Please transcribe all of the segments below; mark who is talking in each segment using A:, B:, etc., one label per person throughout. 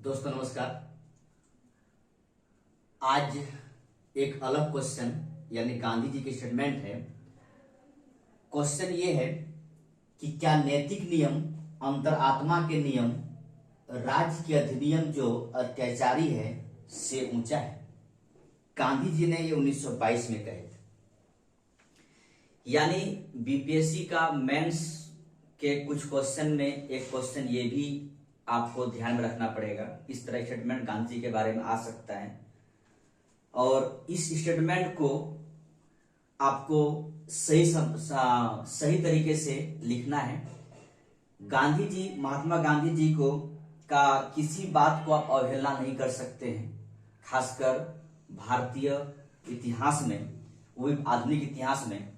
A: दोस्तों नमस्कार। आज एक अलग क्वेश्चन यानी गांधी जी की स्टेटमेंट है। क्वेश्चन ये है कि क्या नैतिक नियम, अंतरात्मा के नियम, राज्य के अधिनियम जो अत्याचारी है से ऊंचा है। गांधी जी ने ये 1922 में कहे थे। यानी बीपीएससी का मेंस के कुछ क्वेश्चन में एक क्वेश्चन ये भी आपको ध्यान में रखना पड़ेगा। इस तरह स्टेटमेंट गांधी जी के बारे में आ सकता है और इस स्टेटमेंट को आपको सही तरीके से लिखना है। गांधी जी, महात्मा गांधी जी को का किसी बात को आप अवहेलना नहीं कर सकते हैं, खासकर भारतीय इतिहास में, वो भी आधुनिक इतिहास में।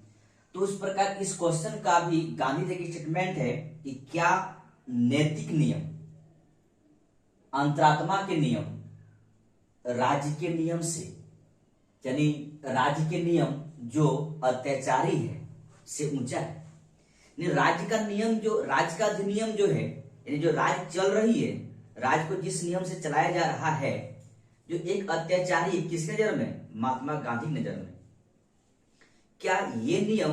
A: तो उस प्रकार इस क्वेश्चन का भी गांधी जी की स्टेटमेंट है कि क्या नैतिक नियम, अंतरात्मा के नियम, राज्य के नियम से, यानी राज्य के नियम जो अत्याचारी है से ऊंचा है। राज्य का नियम, जो राज्य का अधिनियम जो है, यानी जो राज्य चल रही है, राज्य को जिस नियम से चलाया जा रहा है, जो एक अत्याचारी, किस नजर में? महात्मा गांधी की नजर में। क्या ये नियम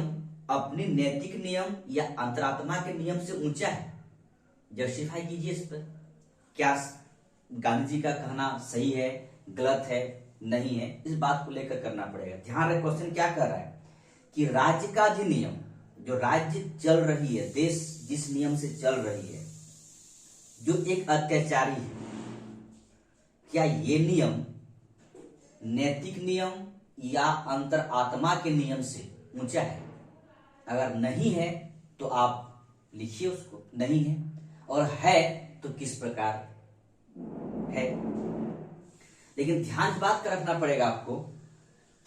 A: अपनी नैतिक नियम या अंतरात्मा के नियम से ऊंचा है? जस्टिफाई कीजिए इस पर। क्या गांधी जी का कहना सही है, गलत है, नहीं है? इस बात को लेकर करना पड़ेगा। ध्यान रहे क्वेश्चन क्या कर रहा है कि राज्य का अधिनियम, जो राज्य चल रही है, देश जिस नियम से चल रही है, जो एक अत्याचारी है, क्या ये नियम नैतिक नियम या अंतरात्मा के नियम से ऊंचा है? अगर नहीं है तो आप लिखिए उसको, नहीं है, और है तो किस प्रकार है। लेकिन ध्यान बात का रखना पड़ेगा आपको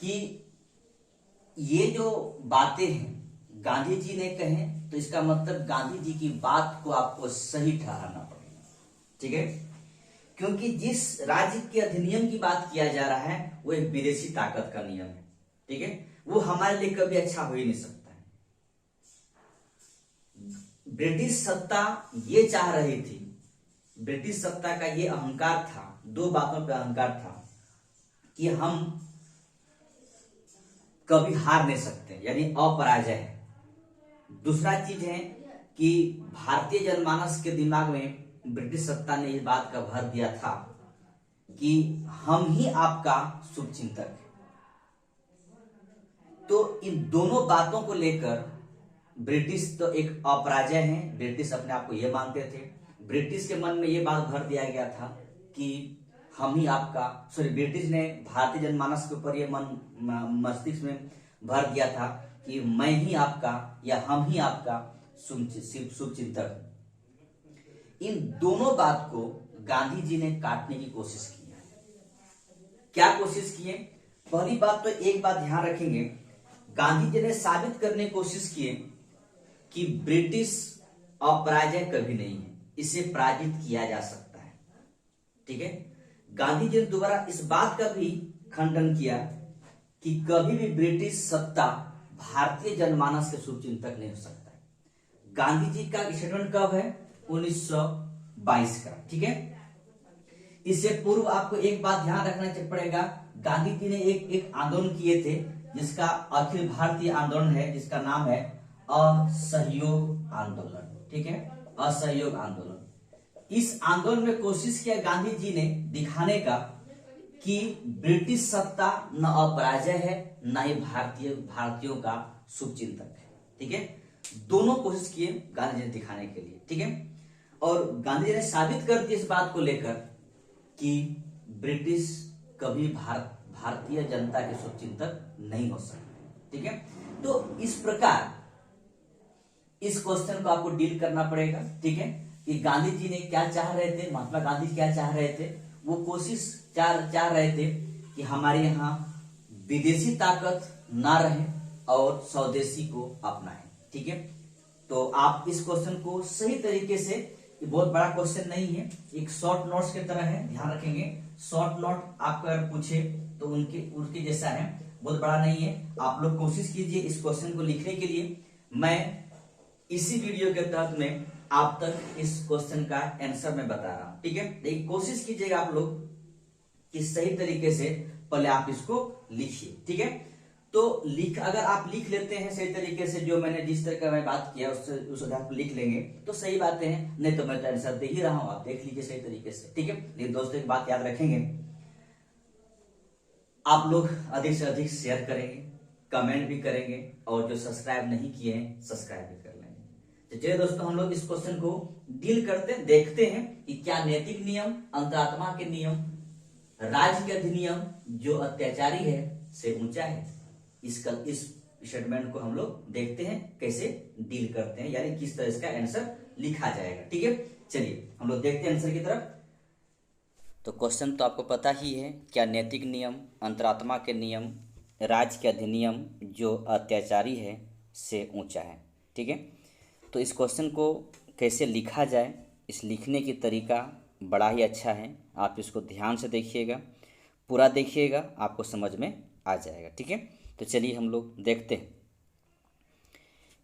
A: कि ये जो बातें हैं गांधी जी ने कहे, तो इसका मतलब गांधी जी की बात को आपको सही ठहराना पड़ेगा, ठीक है? क्योंकि जिस राज्य के अधिनियम की बात किया जा रहा है वो एक विदेशी ताकत का नियम है, ठीक है? वो हमारे लिए कभी अच्छा हो ही नहीं सकता है। ब्रिटिश सत्ता ये चाह रही थी, ब्रिटिश सत्ता का ये अहंकार था, दो बातों पर अहंकार था कि हम कभी हार नहीं सकते, यानी अपराजय है। दूसरा चीज है कि भारतीय जनमानस के दिमाग में ब्रिटिश सत्ता ने इस बात का भर दिया था कि हम ही आपका शुभचिंतक है। तो इन दोनों बातों को लेकर ब्रिटिश तो एक अपराजय है, ब्रिटिश अपने आप को यह मानते थे। ब्रिटिश के मन में यह बात भर दिया गया था कि हम ही आपका, ब्रिटिश ने भारतीय जनमानस के ऊपर यह मस्तिष्क में भर दिया था कि मैं ही आपका या हम ही आपका शुभचिंतक। इन दोनों बात को गांधी जी ने काटने की कोशिश की है। क्या कोशिश की है? पहली बात तो एक बात ध्यान रखेंगे, गांधी जी ने साबित करने की कोशिश की है कि ब्रिटिश अपराजय कभी नहीं है, इसे पराजित किया जा सकता है, ठीक है? गांधी जी ने दोबारा इस बात का भी खंडन किया कि कभी भी ब्रिटिश सत्ता भारतीय जनमानस के शुभचिंतक नहीं हो सकता है। गांधी जी का स्टेटमेंट कब है? 1922 का, ठीक है? इससे पूर्व आपको एक बात ध्यान रखना पड़ेगा, गांधी जी ने एक आंदोलन किए थे जिसका अखिल भारतीय आंदोलन है, जिसका नाम है असहयोग आंदोलन, ठीक है? असहयोग आंदोलन। इस आंदोलन में कोशिश किया गांधी जी ने दिखाने का कि ब्रिटिश सत्ता न अपराजय है, न ही भारतीयों का शुभचिंतक है, ठीक है? दोनों कोशिश किए गांधी जी ने दिखाने के लिए, ठीक है? और गांधी जी ने साबित कर दिया इस बात को लेकर कि ब्रिटिश कभी भारतीय जनता के शुभचिंतक नहीं हो सकते, ठीक है? तो इस प्रकार इस क्वेश्चन को आपको डील करना पड़ेगा, ठीक है? कि गांधी जी ने क्या चाह रहे थे, महात्मा गांधी क्या चाह रहे थे? वो कोशिश चाह रहे थे कि हमारे यहाँ विदेशी ताकत ना रहे और स्वदेशी को अपनाएं, ठीक है? तो आप इस क्वेश्चन को सही तरीके से, ये बहुत बड़ा क्वेश्चन नहीं है, एक शॉर्ट नोट्स की तरह है, ध्यान रखेंगे। शॉर्ट नोट आपको अगर पूछे तो उनके जैसा है, बहुत बड़ा नहीं है। आप लोग कोशिश कीजिए इस क्वेश्चन को लिखने के लिए। मैं इसी वीडियो के तहत में आप तक इस क्वेश्चन का आंसर मैं बता रहा हूं, ठीक है। लेकिन कोशिश कीजिएगा आप लोग कि सही तरीके से पहले आप इसको लिखिए, ठीक है। तो अगर आप लिख लेते हैं सही तरीके से, जो मैंने जिस तरह का मैं बात किया उससे उस आधार पर लिख लेंगे तो सही बातें हैं, नहीं तो मैं तो आंसर दे ही रहा हूं, आप देख लीजिए सही तरीके से, ठीक है। लेकिन दोस्तों एक बात याद रखेंगे, आप लोग अधिक से अधिक शेयर करेंगे, कमेंट भी करेंगे, और जो सब्सक्राइब नहीं किए हैं सब्सक्राइब भी कर लेंगे। तो चलिए दोस्तों हम लोग इस क्वेश्चन को डील करते देखते हैं कि क्या नैतिक नियम, अंतरात्मा के नियम, राज्य के अधिनियम जो अत्याचारी है से ऊंचा है। इस स्टेटमेंट को हम लोग देखते हैं कैसे डील करते हैं, यानी किस तरह इसका आंसर लिखा जाएगा, ठीक है। चलिए हम लोग देखते हैं आंसर की तरफ। तो क्वेश्चन तो आपको पता ही है, क्या नैतिक नियम, अंतरात्मा के नियम, राज्य के अधिनियम जो अत्याचारी है से ऊंचा है, ठीक है। तो इस क्वेश्चन को कैसे लिखा जाए, इस लिखने की तरीका बड़ा ही अच्छा है, आप इसको ध्यान से देखिएगा, पूरा देखिएगा, आपको समझ में आ जाएगा, ठीक है। तो चलिए हम लोग देखते हैं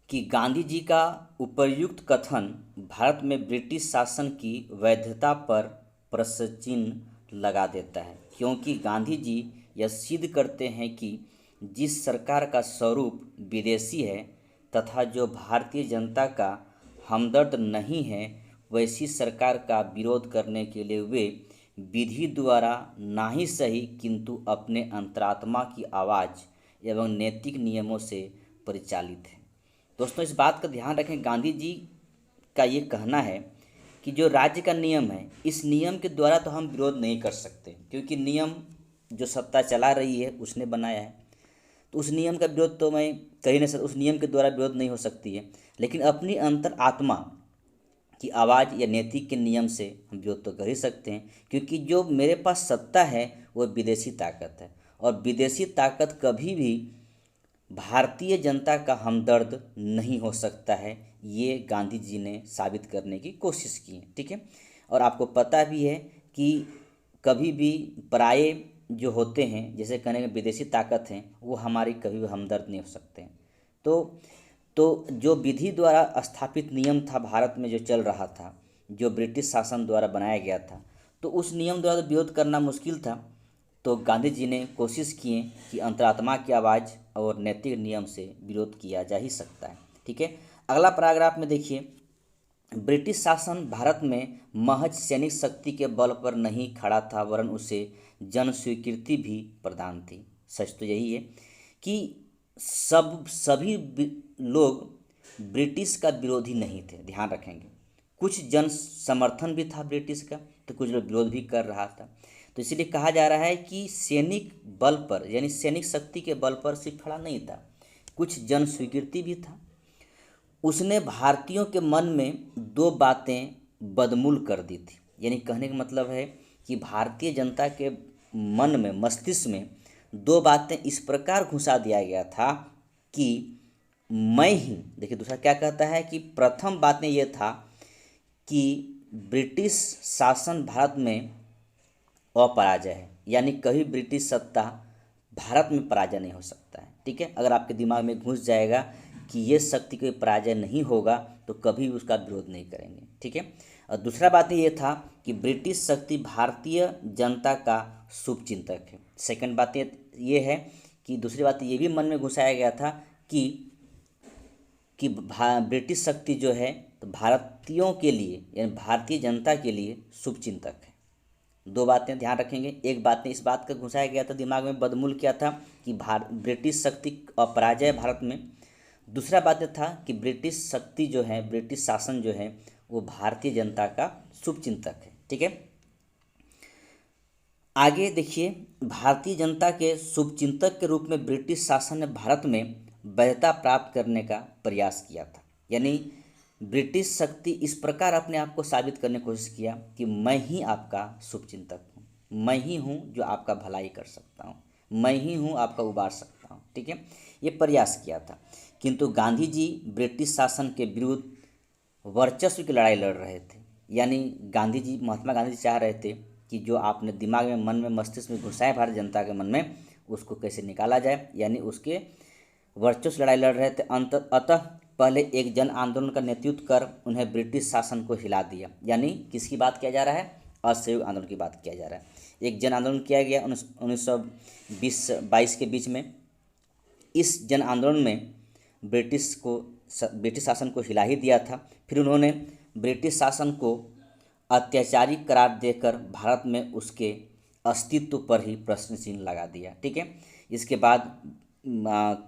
A: कि गांधी जी का उपर्युक्त कथन भारत में ब्रिटिश शासन की वैधता पर प्रश्न चिन्ह लगा देता है, क्योंकि गांधी जी यह सिद्ध करते हैं कि जिस सरकार का स्वरूप विदेशी है तथा जो भारतीय जनता का हमदर्द नहीं है, वैसी सरकार का विरोध करने के लिए वे विधि द्वारा ना ही सही किंतु अपने अंतरात्मा की आवाज़ एवं नैतिक नियमों से परिचालित है। दोस्तों इस बात का ध्यान रखें, गांधी जी का ये कहना है कि जो राज्य का नियम है, इस नियम के द्वारा तो हम विरोध नहीं कर सकते, क्योंकि नियम जो सत्ता चला रही है उसने बनाया है, तो उस नियम का विरोध तो मैं कहीं नहीं सकता, उस नियम के द्वारा विरोध नहीं हो सकती है। लेकिन अपनी अंतर आत्मा की आवाज़ या नैतिक के नियम से हम विरोध तो कर ही सकते हैं, क्योंकि जो मेरे पास सत्ता है वो विदेशी ताकत है, और विदेशी ताकत कभी भी भारतीय जनता का हमदर्द नहीं हो सकता है। ये गांधी जी ने साबित करने की कोशिश की है, ठीक है। और आपको पता भी है कि कभी भी पराये जो होते हैं, जैसे कहने में विदेशी ताकत हैं, वो हमारी कभी भी हमदर्द नहीं हो सकते हैं। तो जो विधि द्वारा स्थापित नियम था भारत में जो चल रहा था, जो ब्रिटिश शासन द्वारा बनाया गया था, तो उस नियम द्वारा विरोध करना मुश्किल था। तो गांधी जी ने कोशिश किए कि अंतरात्मा की आवाज़ और नैतिक नियम से विरोध किया जा ही सकता है, ठीक है। अगला पैराग्राफ में देखिए, ब्रिटिश शासन भारत में महज सैनिक शक्ति के बल पर नहीं खड़ा था, वरन उसे जन स्वीकृति भी प्रदान थी। सच तो यही है कि सभी लोग ब्रिटिश का विरोधी नहीं थे, ध्यान रखेंगे। कुछ जन समर्थन भी था ब्रिटिश का, तो कुछ लोग विरोध भी कर रहा था। तो इसलिए कहा जा रहा है कि सैनिक बल पर, यानी सैनिक शक्ति के बल पर सिर्फ खड़ा नहीं था, कुछ जन स्वीकृति भी था। उसने भारतीयों के मन में दो बातें बदमूल कर दी थी, यानी कहने का मतलब है कि भारतीय जनता के मन में, मस्तिष्क में दो बातें इस प्रकार घुसा दिया गया था कि मैं ही, देखिए दूसरा क्या कहता है कि प्रथम बात में ये था कि ब्रिटिश शासन भारत में अपराजय है, यानी कभी ब्रिटिश सत्ता भारत में पराजय नहीं हो सकता है, ठीक है। अगर आपके दिमाग में घुस जाएगा कि ये शक्ति कोई पराजय नहीं होगा तो कभी भी उसका विरोध नहीं करेंगे, ठीक है। और दूसरा बात ये था कि ब्रिटिश शक्ति भारतीय जनता का शुभ चिंतक है। सेकंड बात ये है कि दूसरी बात ये भी मन में घुसाया गया था कि ब्रिटिश शक्ति जो है तो भारतीयों के लिए, यानी भारतीय जनता के लिए शुभ चिंतक है। दो बातें ध्यान रखेंगे, एक बात ने इस बात का घुसाया गया था दिमाग में, बदमूल किया था कि ब्रिटिश शक्ति अपराजय भारत में। दूसरा बात था कि ब्रिटिश शक्ति जो है, ब्रिटिश शासन जो है वो भारतीय जनता का शुभ चिंतक है, ठीक है। आगे देखिए, भारतीय जनता के शुभ चिंतक के रूप में ब्रिटिश शासन ने भारत में वैधता प्राप्त करने का प्रयास किया था, यानी ब्रिटिश शक्ति इस प्रकार अपने आप को साबित करने की कोशिश किया कि मैं ही आपका शुभ चिंतक हूँ, मैं ही हूँ जो आपका भलाई कर सकता हूँ, मैं ही हूँ आपका उबार सकता हूँ, ठीक है। ये प्रयास किया था, किंतु गांधी जी ब्रिटिश शासन के विरुद्ध वर्चस्व की लड़ाई लड़ रहे थे। यानी गांधी जी, महात्मा गांधी जी चाह रहे थे कि जो आपने दिमाग में, मन में, मस्तिष्क में घुसाए भारतीय जनता के मन में, उसको कैसे निकाला जाए, यानी उसके वर्चस्व लड़ाई लड़ रहे थे। अतः पहले एक जन आंदोलन का नेतृत्व कर उन्हें ब्रिटिश शासन को हिला दिया। यानी किसकी बात किया जा रहा है? असहयोग आंदोलन की बात किया जा रहा है। एक जन आंदोलन किया गया 1920-22 के बीच में। इस जन आंदोलन में ब्रिटिश शासन को हिला ही दिया था। फिर उन्होंने ब्रिटिश शासन को अत्याचारी करार देकर भारत में उसके अस्तित्व पर ही प्रश्न चिन्ह लगा दिया। ठीक है। इसके बाद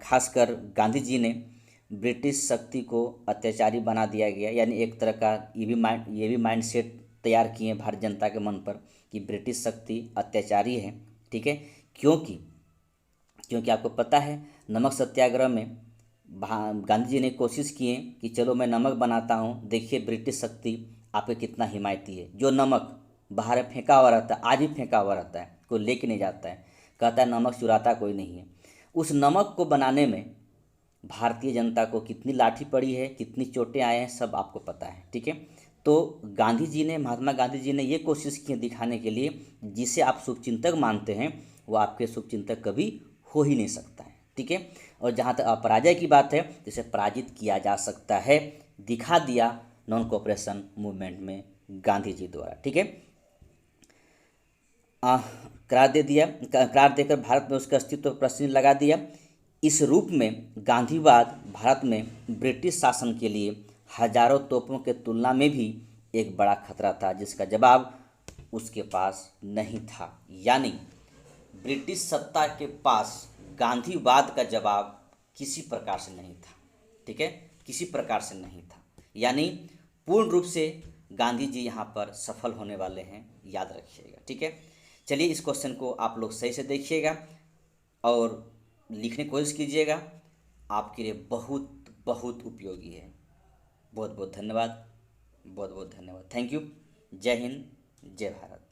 A: खासकर गांधी जी ने ब्रिटिश शक्ति को अत्याचारी बना दिया गया। यानी एक तरह का ये भी माइंड सेट तैयार किए भारतीय जनता के मन पर कि ब्रिटिश शक्ति अत्याचारी है। ठीक है। क्योंकि आपको पता है नमक सत्याग्रह में गांधी जी ने कोशिश किए कि चलो मैं नमक बनाता हूँ, देखिए ब्रिटिश शक्ति आपके कितना हिमायती है। जो नमक बाहर फेंका हुआ रहता है, आज भी फेंका हुआ रहता है, कोई लेके नहीं जाता है, कहता है नमक चुराता कोई नहीं है। उस नमक को बनाने में भारतीय जनता को कितनी लाठी पड़ी है, कितनी चोटें आए हैं, सब आपको पता है। ठीक है। तो महात्मा गांधी जी ने ये कोशिश की दिखाने के लिए जिसे आप शुभचिंतक मानते हैं वो आपके शुभचिंतक कभी हो ही नहीं सकता है। ठीक है। और जहाँ तक अपराजय की बात है, जिसे पराजित किया जा सकता है, दिखा दिया नॉन कोऑपरेशन मूवमेंट में गांधी जी द्वारा। ठीक है। करार देकर भारत में उसका अस्तित्व पर प्रश्न लगा दिया। इस रूप में गांधीवाद भारत में ब्रिटिश शासन के लिए हजारों तोपों के तुलना में भी एक बड़ा खतरा था, जिसका जवाब उसके पास नहीं था। यानी ब्रिटिश सत्ता के पास गांधीवाद का जवाब किसी प्रकार से नहीं था। ठीक है। किसी प्रकार से नहीं था। यानी पूर्ण रूप से गांधी जी यहाँ पर सफल होने वाले हैं, याद रखिएगा। ठीक है। चलिए इस क्वेश्चन को आप लोग सही से देखिएगा और लिखने की कोशिश कीजिएगा, आपके लिए बहुत बहुत उपयोगी है। बहुत बहुत धन्यवाद। Thank you. जय हिंद, जय भारत।